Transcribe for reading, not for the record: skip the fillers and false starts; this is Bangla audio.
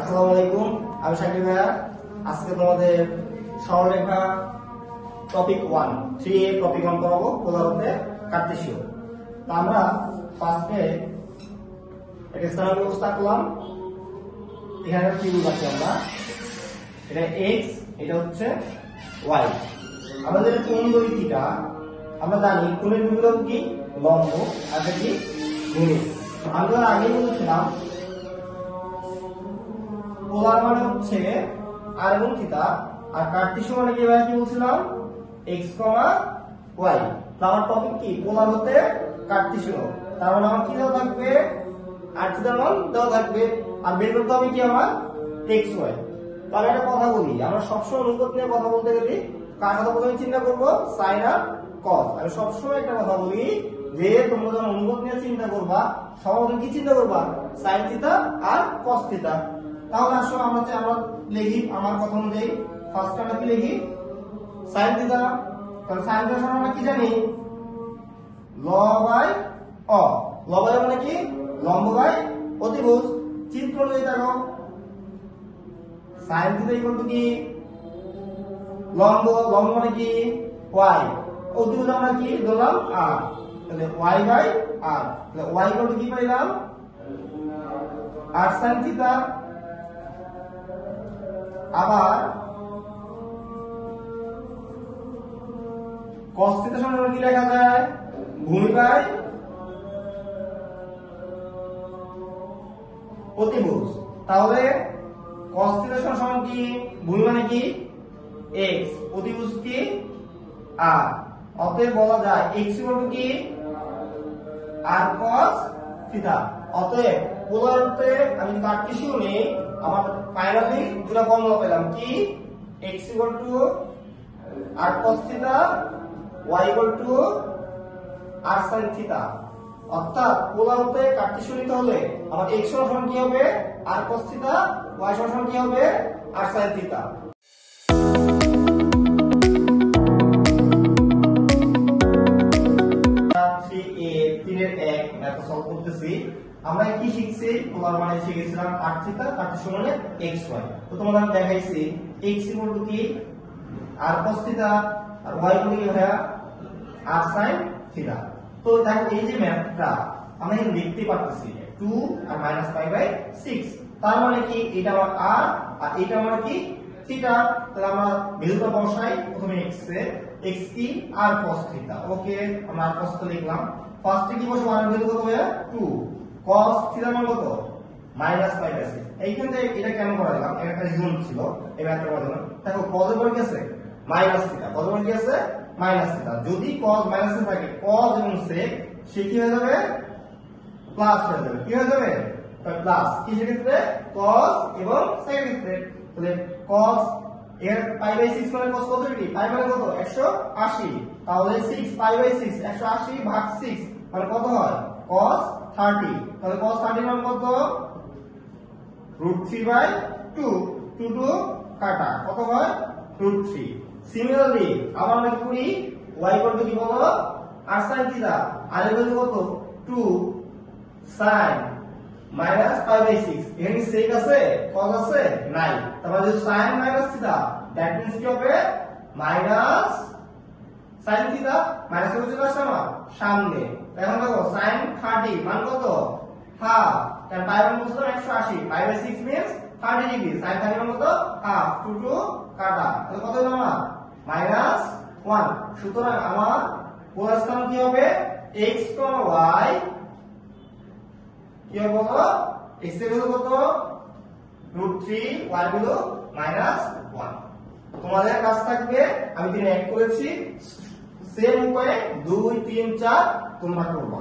আসসালামু আলাইকুম, আমি শাকিল ভাইয়া। আজকে তোমাদের সরলরেখা টপিক 1 3A টপিক 1 পড়াবো, পোলার হতে কার্টেসীয়। তো আমরা ফার্স্টে একটা স্থানাঙ্ক ব্যবস্থা করলাম। এখানে ত্রিভুজ আছে, আমরা এটা x, এটা হচ্ছে y। আমাদের কোণ দৈর্ঘ্য থিটা, আমরা জানি কোণের বিভব কি লম্ব আর কি ভূমি। আমরা আগে বলেছিলাম পোলার মানে হচ্ছে r গুণ থিটা, আর কার্টেসীয় মানে কি বলছিলাম x, y। তো আমার টপিক কি পোলার হতে কার্টেসীয়। তার মানে আমার কি দেওয়া থাকবে, r থিটার মান দেওয়া থাকবে, আর বের করতে হবে কি আমার x, y। তাহলে একটা কথা বলি, আমরা সবসময় অনুপাত নিয়ে কথা বলতে গেলে কার কথা প্রথমে চিন্তা করবো, সাইন আর কস। আমি সবসময় একটা কথা বলি যে তোমরা যখন অনুপাত নিয়ে চিন্তা করবা সর্বপ্রথম কি চিন্তা করবা, সাইন থিটা আর কস থিটা। তাহলে আসলে আমরা লিখি আমার কথা অনুযায়ী, ফার্স্ট আমরা কি লিখি সাইন থিটা। তাহলে সাইন থিটা আমরা কি জানি, ল বাই অ। ল বাই মানে কি লম্ব বাই অতিভুজ। চিত্র অনুযায়ী দেখো সাইন থিটা ইকুয়াল টু কি লম্ব, লম্ব মানে কি y, অতিভুজ আমরা কি ধরলাম r। তাহলে y বাই r, তাহলে y ইকুয়াল টু কি পাইলাম r sin থিটা। আবার cos থিটা সমান কি লেখা যায়, ভূমি বাই অতিভুজ। তাহলে cos থিটা সমান কি ভূমি মানে কি x, অতিভুজ কি r। অতএব বলা যায় x ইকুয়াল টু কি r cos থিটা। অতএব পোলারতে আমি কার্টেসীয় নেই, আমার ফাইনালি দুটো ফর্মুলা পেলাম কি, x equal two r cos theta, y equal two r sin theta. অর্থাৎ পোলারতে কার্টেসীয় নিতে হলে আমার x সমান কি হবে r cos থিটা, y সমান কি হবে r sin থিটা। আমরা কি শিখছি, পোলার মানে শিখেছিলাম r থিটা, কার্টেসীয় মানে x, y। তো তোমাদের আমি দেখাইছি x ইকুয়াল টু কি r cos থিটা, আর y ইকুয়াল টু কি ভাইয়া r sin থিটা। তো দেখো এই যে ম্যাথটা আমরা এখানে লিখতে পারতেছি 2 আর -π/6। তার মানে কি এটা আমার r আর এটা আমার কি থিটা। তাহলে আমরা ভ্যালুটা বসাই, প্রথমে x এর x কি r cos থিটা। ওকে, আমরা r cos থিটা লিখলাম। ফার্স্টে কি বসবো, r এর ভ্যালু কত হবে 2, cos থিটার মান কত -π/6। এইখান থেকে এটা কেন করা দিলাম, এর একটা রিজন ছিল এই ম্যাথটা করার জন্য। দেখো cos এর পর কি আছে মাইনাস থিটা, cos এর পর কি আছে মাইনাস থিটা। যদি cos মাইনাস থাকে, cos এবং sec সে কি হয়ে যাবে প্লাস হয়ে যাবে। কি হয়ে যাবে প্লাস, কিসের ক্ষেত্রে cos এবং sec এর ক্ষেত্রে। তাহলে cos এর π/6 মানে cos কত ডিগ্রি, π মানে কত 180। তাহলে 6 π/6 180 ভাগ 6 মানে কত হয় cos 30। তাহলে cos 30 মান কত √3/2, 2 2 কাটা কত হয় √3। সিমিলারলি আবার আমরা কি করি, y ইকুয়াল টু কি বলো r sin থিটা, আর এর ভ্যালু কত 2 sin -π/6। এখানে sec আছে cos আছে নাই, তাহলে যদি sin minus theta that means কি হবে মাইনাস sin থিটা। মাইনাস এর চলে আসছে আমার সামনে। এখন দেখো sin 30 মান কত হাফ, কারণ পাই মান বলছিলাম 180, π/6 মিন্স 30 ডিগ্রি, sin 30 মান কত হাফ, 2 2 কাটা, তাহলে কত হলো আমার -1। সুতরাং আমার পোলার স্থান কি হবে x, y কি হবে বলো, x এর ভ্যালু কত √3, y এর ভ্যালু -1। তোমাদের কাজ থাকবে, আমি 3 অ্যাড করেছি, সেম উপায়ে 2 3 4 তোমরা করবা।